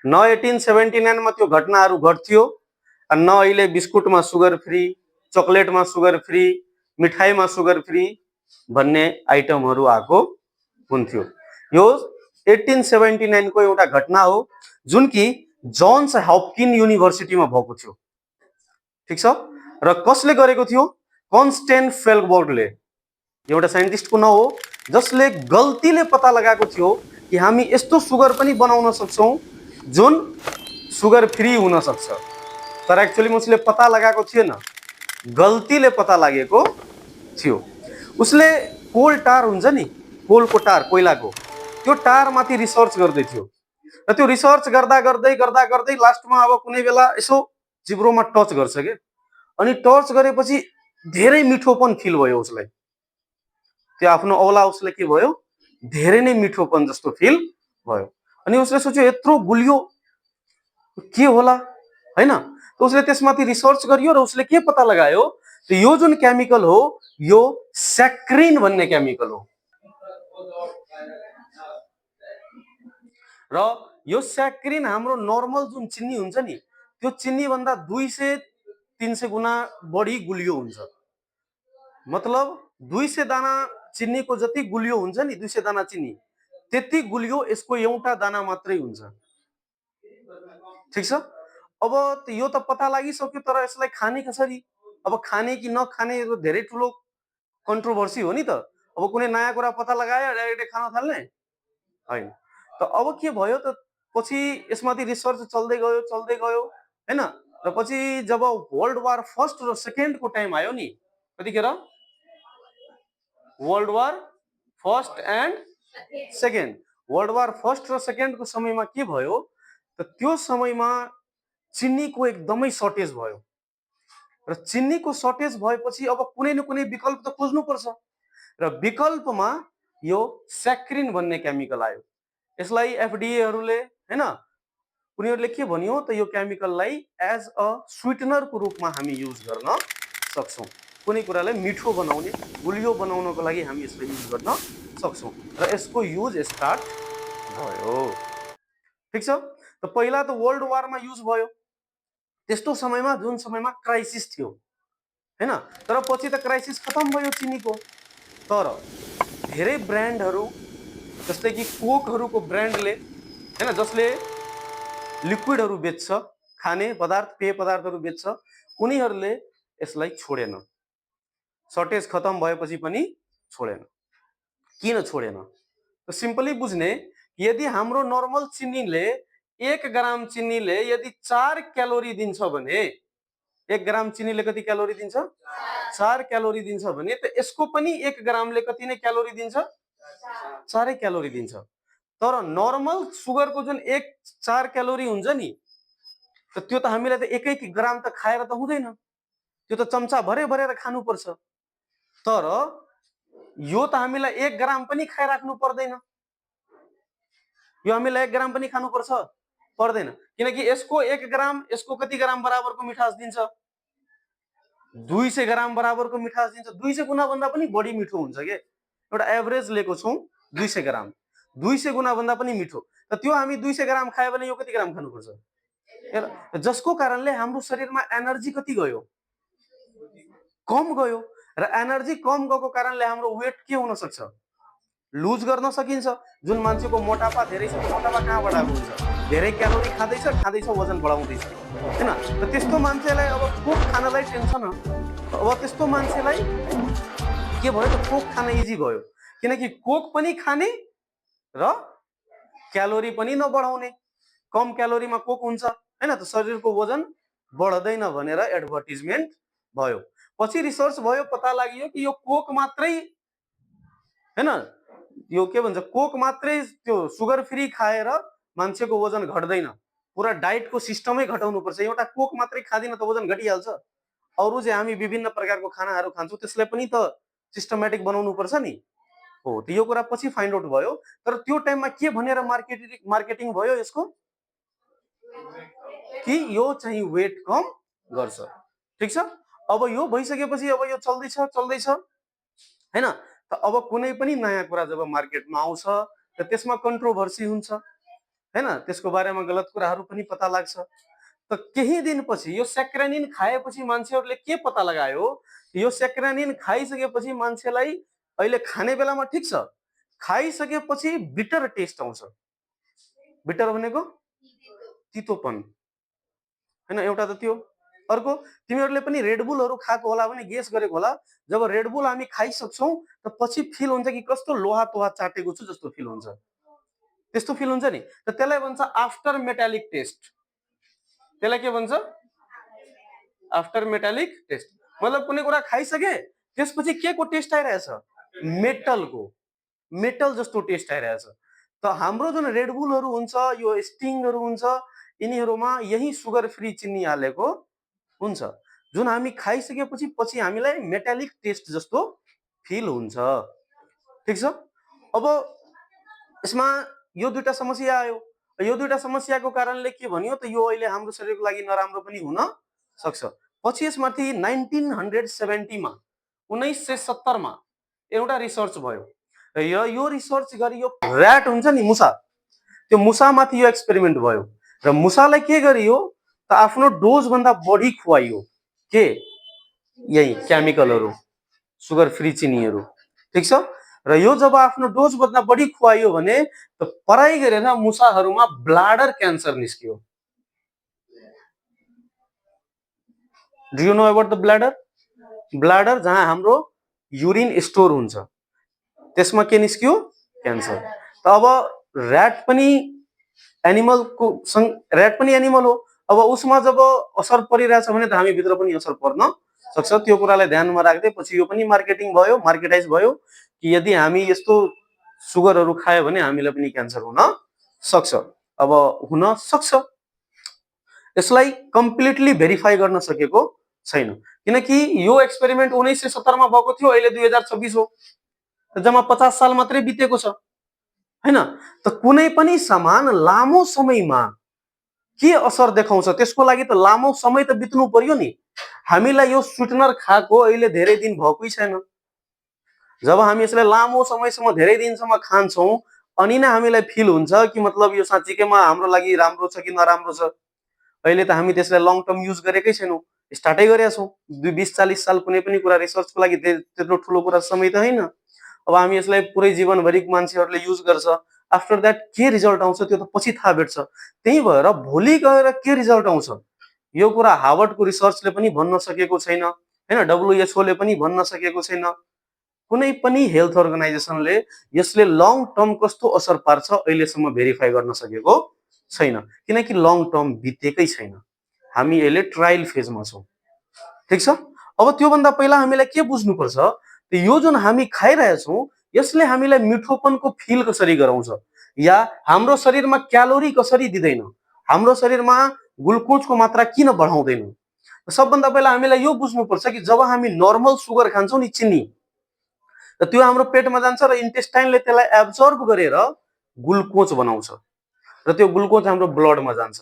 न 1879 मा त्यो घटनाहरू घट्थ्यो, न अहिले बिस्कुटमा सुगर फ्री, चकलेटमा सुगर फ्री, मिठाईमा सुगर फ्री भन्ने आइटमहरू आएको हुन्थ्यो। यो 1879 को एउटा घटना हो जुन कि जोन्स हॉपकिन युनिभर्सिटीमा भएको थियो। ठीक छ, र कसले गरेको थियो? कन्स्टेन्ट फेल्डबर्गले, एउटा साइन्टिस्टको नाम हो, जसले गल्तीले पत्ता लगाएको थियो कि हामी यस्तो सुगर पनि बनाउन सक्छौं जुन सुगर फ्री हुन सक्छ, तर एक्चुअली उसले पत्ता लगाएको थिएन, गल्तीले पत्ता लागेको थियो। उसले कोल टार हुन्छ नि, कोलको टार, कोइलाको, त्यो टार माथि रिसर्च गर्दै थियो, र त्यो रिसर्च गर्दा गर्दै गर्दा गर्दै लास्टमा अब कुनै बेला यसो जिब्रोमा टच गर्छ के, अनि टच गरेपछि धेरै मिठोपन फिल भयो उसलाई। त्यो आफ्नो औला उसले के भयो, धेरै नै मिठोपन जस्तो फिल भयो। अनि उसले सोच्यो यत्रो गुलियो के होला, हैन? त उसले त्यसमाथि रिसर्च गरियो र उसले के पत्ता लगायो, त यो जुन केमिकल हो यो सैक्रिन भन्ने केमिकल हो। र यो सैक्रिन हाम्रो नर्मल जुन चिनी हुन्छ नि, त्यो चिनी भन्दा 200-300 गुना बढी गुलियो हुन्छ। मतलब 200 दाना चिनी को जति गुलियो हुन्छ नि, 200 दाना चिनी त्यति गुलियो यसको एउटा दाना मात्रै हुन्छ। ठीक छ, अब यो त पत्ता लागिसक्यो, तर यसलाई खाने कसरी? अब खाने कि नखाने यो धेरै ठुलो कन्ट्रोभर्सी हो नि त। अब कुनै नयाँ कुरा पत्ता लगायो डाइरेक्ट खान थाल्ने हैन। त अब के भयो त, पछि यसमाथि रिसर्च चल्दै गयो हैन। र पछि जब वर्ल्ड वार फर्स्ट र सेकेन्ड को टाइम आयो नि, कतिखेर world war first and second, world war first र सेकेन्ड को समयमा के भयो त, त्यो समयमा चिनीको एकदमै सर्टेज भयो, र चिनीको सर्टेज भएपछि अब कुनै न कुनै विकल्प त खोज्नु पर्छ, र विकल्पमा यो सैक्रिन भन्ने केमिकल आयो। यसलाई एफडीए हरूले हैन, उनीहरूले के भन्यो त, यो केमिकललाई एज अ स्वीटनर को रूपमा हामी युज गर्न सक्छौं। कुनै कुरालाई मिठो बनाउने, गुलियो बनाउनको लागि हामी यसलाई युज गर्न सक्छौं, र यसको युज स्टार्ट भयो। ठीक छ, त पहिला त वर्ल्ड वारमा युज भयो, त्यस्तो समयमा जुन समयमा क्राइसिस थियो हैन, तर पछि त क्राइसिस खत्म भयो चिनीको। तर धेरै ब्रान्डहरू जस्तै कि कोकहरूको ब्रान्डले हैन, जसले लिक्विडहरू बेच्छ, खाने पदार्थ, पेय पदार्थहरू बेच्छ, उनीहरूले यसलाई छोडेन। सर्टेज खत्म भएपछि पनि छोडेन। किन छोडेन? त सिम्पली बुझ्ने, यदि हाम्रो नर्मल चिनीले 1 ग्राम चिनीले यदि 4 क्यालोरी दिन्छ भने, 1 ग्राम चिनीले कति क्यालोरी दिन्छ? 4 क्यालोरी दिन्छ भने, त यसको पनि 1 ग्रामले कति नै क्यालोरी दिन्छ? 4 क्यालोरी दिन्छ। तर नर्मल सुगरको जुन 4 क्यालोरी हुन्छ नि, त त्यो त हामीलाई त 1 ग्राम त खाएर त हुँदैन, त्यो त चम्चा भरेर खानुपर्छ। तर यो त हामीलाई 1 ग्राम पनि खाइराख्नु पर्दैन, यो हामीलाई 1 ग्राम पनि खानुपर्छ पर्दैन, किनकि यसको 1 ग्राम यसको कति ग्राम बराबरको मिठास दिन्छ? 200 ग्राम बराबरको मिठास दिन्छ। 200 गुना भन्दा पनि बढी मिठो हुन्छ के, एउटा एभरेज लिएको छौं 200 ग्राम, 200 गुना भन्दा पनि मिठो। त त्यो हामी 200 ग्राम खायो भने यो कति ग्राम खानुपर्छ? जसको कारणले हाम्रो शरीरमा एनर्जी कति गयो? कम गयो, र एनर्जी कम गएको कारणले हाम्रो वेट के हुन सक्छ? लुज गर्न सकिन्छ। जुन मान्छेको मोटापा धेरै छ, मोटापा कहाँबाट हुन्छ? धेरै क्यालोरी खाँदैछ वजन बढाउँदैछ हैन। त त्यस्तो मान्छेलाई अब कोक खानलाई टेन्सन, अब त्यस्तो मान्छेलाई के भयो त, कोक खान इजी भयो, किनकि कोक पनि खाने र क्यालोरी पनि नबढाउने, कम क्यालोरीमा कोक हुन्छ हैन, त शरीरको वजन बढ्दैन भनेर एडभर्टिजमेन्ट भयो। पछि रिसर्च भयो, पत्ता लाग्यो कि यो कोक मात्रै हैन, यो के भन्छ, कोक मात्रै त्यो सुगर फ्री खाएर मान्छेको वजन घट्दैन, पुरा डाइटको सिस्टमै घटाउनु पर्छ। एउटा कोक मात्रै खादिन त वजन घटिहाल्छ। अरु चाहिँ हामी विभिन्न प्रकारको खानाहरू खान्छौँ, त्यसलाई पनि त सिस्टमेटिक बनाउनु पर्छ नि। हो, त यो कुरा पछि फाइन्ड आउट भयो। तर त्यो टाइममा के भनेर मार्केटिङ भयो यसको, कि यो चाहिँ वेट कम गर्छ। ठीक छ, अब यो भइसकेपछि अब यो चल्दैछ हैन। त अब कुनै पनि नयाँ कुरा जब मार्केटमा आउँछ त त्यसमा कन्ट्रोभर्सी हुन्छ, हैन, त्यसको बारेमा गलत कुराहरू पनि पत्ता लाग्छ। त केही दिनपछि यो स्याक्रानिन खाएपछि मान्छेहरूले के पत्ता लगायो, यो स्याक्रानिन खाइसकेपछि मान्छेलाई अहिले खाने बेलामा ठिक छ, खाइसकेपछि बिटर टेस्ट आउँछ। बिटर भनेको तितोपन, हैन, एउटा त त्यो। अर्को, तिमीहरूले पनि रेडबुलहरू खाएको होला भने गेस गरेको होला, जब रेडबुल हामी खाइसक्छौँ त पछि फिल हुन्छ कि कस्तो लोहा तोहा चाटेको छु जस्तो फिल हुन्छ, त्यस्तो फिल हुन्छ नि। त त्यसलाई भन्छ आफ्टर मेटालिक टेस्ट। त्यसलाई के भन्छ? After metallic taste. मतलब कुनै कुरा खाइसके त्यसपछि के को टेस्ट आइरहेछ? मेटलको, मेटल जस्तो टेस्ट आइरहेछ। त हाम्रो जुन रेडबुलहरू हुन्छ, यो स्टिङहरू हुन्छ, यिनीहरूमा यही सुगर फ्री चिनी हालेको हुन्छ, जुन हामी खाइसकेपछि पछि हामीलाई मेटालिक टेस्ट जस्तो फिल हुन्छ। ठिक छ। अब यसमा यो दुईटा समस्या आयो। यो दुईटा समस्याको कारणले के भन्यो त यो अहिले हाम्रो शरीरको लागि नराम्रो पनि हुन सक्छ। पछि यसमाथि 1970 मा 1970 मा एउटा रिसर्च भयो र यो रिसर्च गरियो, ऱ्याट हुन्छ नि मुसा, त्यो मुसामाथि यो एक्सपेरिमेन्ट भयो र मुसालाई के गरियो त आफ्नो डोज भन्दा बढी खुवाइयो के यही केमिकलहरू, सुगर फ्री चिनीहरू। ठिक छ। र यो जब आफ्नो डोज भन्दा बढी खुवाइयो भने त पराई गरेर मुसाहरूमा ब्लाडर क्यान्सर निस्कियो। Do you know about the bladder? Bladder जहाँ हाम्रो युरिन स्टोर हुन्छ, त्यसमा के निस्कियो? क्यान्सर। त अब ऱ्याट पनि एनिमलको ऱ्याट पनि एनिमल हो। अब उसमा जब असर परिरहेछ भने त हामी भित्र पनि असर पर्न सक्छ। त्यो कुरालाई ध्यानमा राख्दै पछि यो पनि मार्केटिङ भयो, मार्केटाइज भयो कि यदि हामी यस्तो सुगरहरू खायो भने हामीलाई पनि क्यान्सर हुन सक्छ। अब हुन सक्छ, यसलाई कम्प्लिटली भेरिफाई गर्न सकेको छैन, किनकि यो एक्सपेरिमेन्ट 1970 मा भएको थियो, अहिले 2026 हो, जम्मा 50 साल मात्रै बितेको छ, हैन। त कुनै पनि सामान लामो समयमा के असर देखाउँछ त्यसको लागि त लामो समय त बित्नु पर्यो नि। हामीलाई यो स्विटनर खाएको अहिले धेरै दिन भएकै छैन। जब हामी यसलाई लामो समयसम्म धेरै दिनसम्म खान्छौँ अनि नै हामीलाई फिल हुन्छ कि मतलब यो साँच्चीकैमा हाम्रो लागि राम्रो छ कि नराम्रो छ। अहिले त हामी त्यसलाई लङ टर्म युज गरेकै छैनौँ, स्टार्टै गरेका छौँ। 20-40 साल कुनै पनि कुरा रिसर्चको लागि त्यत्रो ठुलो कुरा समय त होइन। अब हामी यसलाई पुरै जीवनभरि मान्छेहरूले युज गर्छ, आफ्टर द्याट के रिजल्ट आउँछ त्यो त पछि थाहा भेट्छ। त्यही भएर भोलि गएर के रिजल्ट आउँछ यो कुरा हार्वर्डको रिसर्चले पनि भन्न सकेको छैन, हैन, WHO ले पनि भन्न सकेको छैन। कुनै पनि हेल्थ अर्गनाइजेसनले यसले लङ टर्म कस्तो असर पार्छ अहिलेसम्म भेरिफाई गर्न सकेको छैन, किनकि लङ टर्म बितेकै छैन। हामी अहिले ट्रायल फेजमा छौँ। ठिक छ। अब त्योभन्दा पहिला हामीलाई के बुझ्नुपर्छ, यो जुन हामी खाइरहेछौँ यसले हामीलाई मिठोपनको फिल कसरी गराउँछ या हाम्रो शरीरमा क्यालोरी कसरी दिँदैन, हाम्रो शरीरमा ग्लुकोजको मात्रा किन बढाउँदैन। सबभन्दा पहिला हामीलाई यो बुझ्नुपर्छ कि जब हामी नर्मल सुगर खान्छौँ नि, चिनी, र त्यो हाम्रो पेटमा जान्छ र इन्टेस्टाइनले त्यसलाई एब्जर्ब गरेर ग्लुकोज बनाउँछ र त्यो ग्लुकोज हाम्रो ब्लडमा जान्छ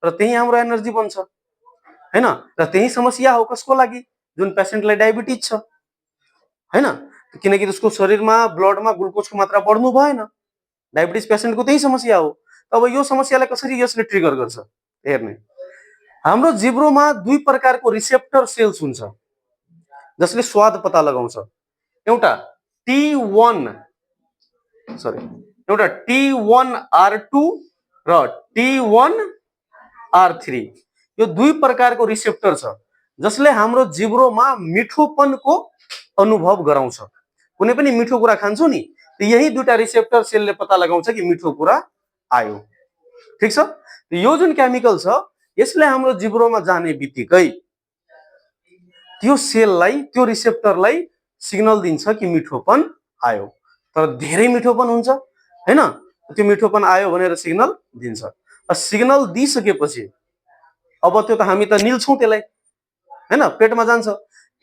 र त्यही हाम्रो एनर्जी बन्छ, हैन। र त्यही समस्या हो कसको लागि? जुन पेसेन्टलाई डायबिटिज छ, हैन, किनकि त्यसको शरीरमा ब्लडमा ग्लुकोजको मात्रा बढ्नु भएन। डायबिटिज पेसेन्टको त्यही समस्या हो। अब यो समस्यालाई कसरी यसले ट्रिगर गर्छ हेर्ने, हाम्रो जिब्रोमा दुई प्रकारको रिसेप्टर सेल्स हुन्छ जसले स्वाद पत्ता लगाउँछ। एउटा T1 R2 र T1R3, यो दुई प्रकारको रिसेप्टर छ जसले हाम्रो जिब्रोमा मिठोपनको अनुभव गराउँछ। कुनै पनि मिठो कुरा खान्छौ नि त यही दुईटा रिसेप्टर सेलले पत्ता लगाउँछ कि मिठो कुरा आयो। ठिक छ। यो जुन केमिकल छ यसले हाम्रो जिब्रोमा जाने बित्तिकै त्यो सेललाई, त्यो रिसेप्टरलाई सिग्नल दिन्छ कि मिठोपन आयो। तर धेरै मिठोपन हुन्छ, हैन, त्यो मिठोपन आयो भनेर सिग्नल दिन्छ। सिग्नल दिइसकेपछि अब त्यो त हामी त निल्छौँ त्यसलाई, हैन, पेटमा जान्छ।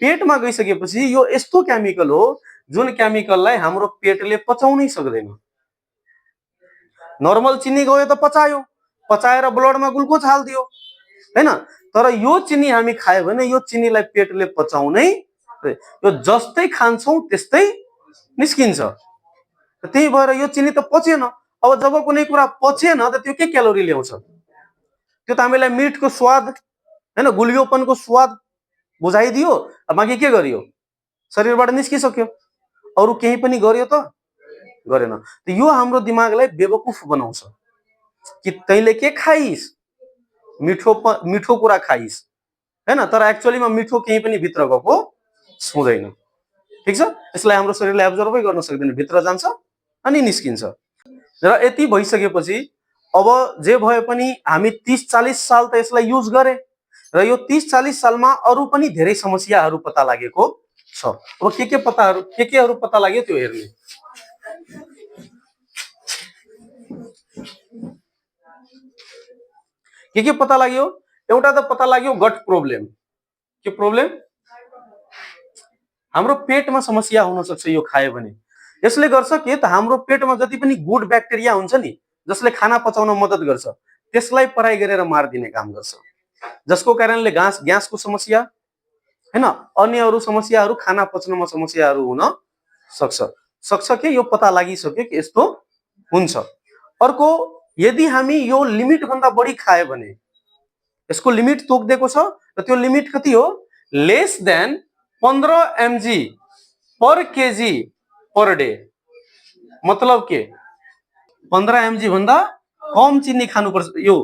पेटमा गइसकेपछि यो यस्तो केमिकल हो जुन केमिकललाई हाम्रो पेटले पचाउनै सक्दैन। नर्मल चिनी गयो त पचायो, पचाएर ब्लडमा ग्लुकोज हाल्दियो, हैन। तर यो चिनी हामी खायो भने यो चिनीलाई पेटले पचाउनै, यो जस्तै खान्छौँ त्यस्तै निस्किन्छ। त्यही भएर यो चिनी त पचेन, अब जब कुनै कुरा पचेन त त्यो के क्यालोरी ल्याउँछ, त्यो त हामीलाई मिठको स्वाद हैन गुलियोपनको स्वाद बुझाइदियो, बाँकी के गरियो, शरीरबाट निस्किसक्यो, अरू केही पनि गर्यो त गरेन। त यो हाम्रो दिमागलाई बेवकुफ बनाउँछ कि तैँले के खाइस्, मिठो कुरा खाइस् हैन, तर एक्चुअलीमा मिठो केही पनि भित्र गएको छुँदैन। ठिक छ, यसलाई हाम्रो शरीरले एब्जर्बै गर्न सक्दैन, भित्र जान्छ अनि निस्किन्छ। र यति भइसकेपछि अब जे भए पनि हामी 30-40 साल त यसलाई युज गरे र यो 30-40 सालमा अरू पनि धेरै समस्याहरू पत्ता लागेको छ। अब केहरू पत्ता लाग्यो त्यो हेर्ने। के पत्ता लाग्यो? एउटा त पत्ता लाग्यो गट प्रब्लम। के प्रब्लम? हाम्रो पेटमा समस्या हुन सक्छ यो खायो भने। यसले गर्छ के त हाम्रो पेटमा जति पनि गुड ब्याक्टेरिया हुन्छ नि, जसले खाना पचाउन मद्दत गर्छ, त्यसलाई पराई गरेर मारिदिने काम गर्छ, जसको कारणले ग्यासको समस्या हैन, अन्य अरू समस्याहरू, खाना पच्नमा समस्याहरू हुन सक्छ के यो पत्ता लागिसक्यो कि यस्तो हुन्छ। अर्को, यदि हामी यो लिमिट भन्दा बढी खायो भने, यसको लिमिट तोकिदिएको छ र त्यो लिमिट कति हो? लेस देन 15 mg पर केजी पर डे। मतलब के? 15 mg भन्दा कम चिनी खानुपर्छ। यो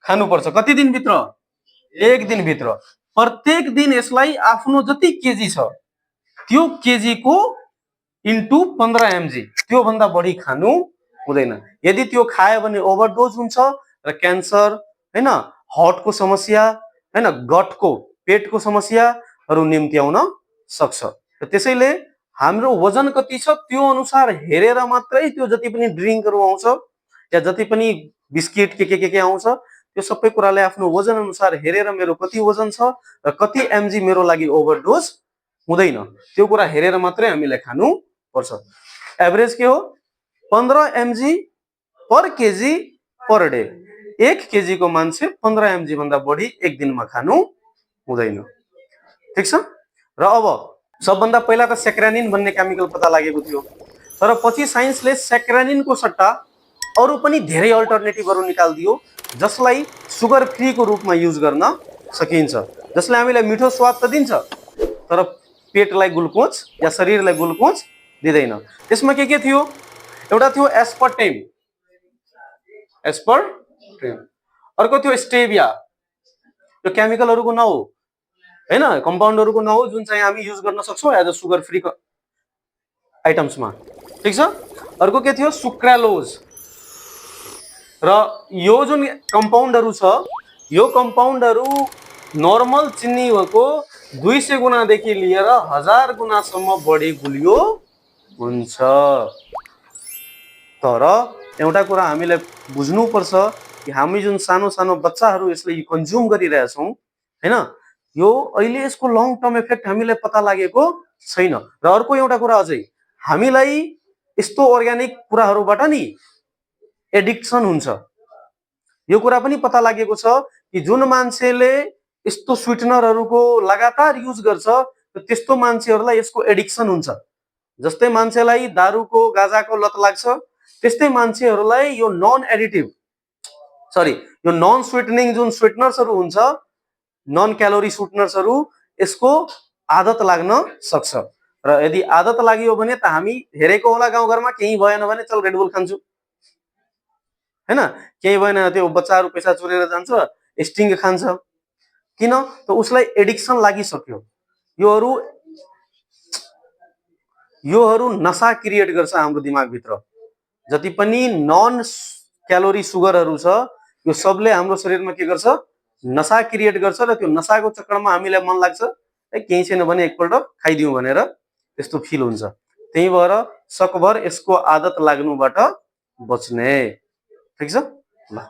खानुपर्छ कति दिनभित्र? एक दिनभित्र। प्रत्येक दिन यसलाई आफ्नो जति केजी छ त्यो केजीको इन्टु 15 mg, त्यो भन्दा बढी खानु हुँदैन। यदि त्यो खायो भने ओभरडोज हुन्छ र क्यान्सर हैन, हार्टको समस्या हैन, गटको पेटको समस्याहरू निम्त्याउन सक्छ। त्यसैले हाम्रो वजन कति छ त्यो अनुसार हेरेर मात्रै त्यो जति पनि ड्रिङ्कहरू आउँछ या जति पनि बिस्किट के आउँछ त्यो सबै कुराले आफ्नो वजन अनुसार हेरेर मेरो कति वजन छ र कति एमजी मेरो लागि ओभरडोज हुँदैन त्यो कुरा हेरेर मात्रै हामीले खानु पर्छ। एभरेज के हो? 15 mg पर केजी पर डे। 1 केजी को मान्छे 15 mg भन्दा बढी एक दिनमा खानु हुँदैन। ठिक छ। र अब सबभन्दा पहिला त सेक्रानिन भन्ने केमिकल पत्ता लागेको थियो, तर पछि साइन्सले सेक्रानिनको सट्टा अरू पनि धेरै अल्टरनेटिभहरू निकालिदियो जसलाई सुगर फ्री को रूपमा युज गर्न सकिन्छ, जसले हामीलाई मिठो स्वाद त दिन्छ तर पेटलाई ग्लुकोज या शरीरलाई ग्लुकोज दिँदैन। त्यसमा के थियो? एउटा थियो एस्पर्टेम, अर्को थियो स्टेभिया। यो केमिकलहरूको न हो हैन, कम्पाउन्डहरूको न हो जुन चाहिँ हामी युज गर्न सक्छौं एज अ सुगर फ्री आइटम्समा। ठीक छ। अर्को के थियो? सुक्रालोज। र यो जुन कम्पाउन्डहरू छ यो कम्पाउन्डहरू नर्मल चिनीको 200 गुणादेखि लिएर 1000 गुणासम्म बढी गुलियो हुन्छ। तर एउटा कुरा हामीले बुझ्नुपर्छ कि हामी जुन सानो सानो बच्चाहरू यसले कन्ज्युम गरिरहेछौं हैन, यो अहिले यसको लङ टर्म इफेक्ट हामीलाई पत्ता लागेको छैन। र अर्को एउटा कुरा अझै, हामीलाई यस्तो अर्ग्यानिक कुराहरूबाट नि एडिक्सन हुन्छ। यो कुरा पनि पत्ता लागेको छ कि जुन मान्छेले यस्तो स्वीटनरहरूको लगातार युज गर्छ त्यस्तो मान्छेहरूलाई यसको एडिक्सन हुन्छ। जस्तै मान्छेलाई दारूको गाजाको लत लाग्छ त्यस्तै मान्छेहरूलाई यो यो नन स्वीटनिङ जुन स्वीटनर्सहरू हुन्छ, नन क्यालोरी स्वीटनर्सहरू, यसको आदत लाग्न सक्छ। र यदि आदत लाग्यो भने त हामी हेरेको होला गाउँघरमा, केही भएन भने चल रेडबुल खान्छु हैन, केही भएन त्यो बच्चाहरू पैसा चुरेर जान्छ स्टिङ खान्छ। किन? त उसलाई एडिक्सन लागिसक्यो। योहरू नशा क्रिएट गर्छ हाम्रो दिमागभित्र। जति पनि नन क्यालोरी सुगरहरू छ यो सबले हाम्रो शरीरमा के गर्छ? नशा क्रिएट गर्छ र त्यो नशाको चक्करमा हामीलाई मन लाग्छ केही छैन भने एकपल्ट खाइदिउँ भनेर त्यस्तो फिल हुन्छ। त्यही भएर सकभर यसको आदत लाग्नुबाट बच्ने। ठीक छ ल।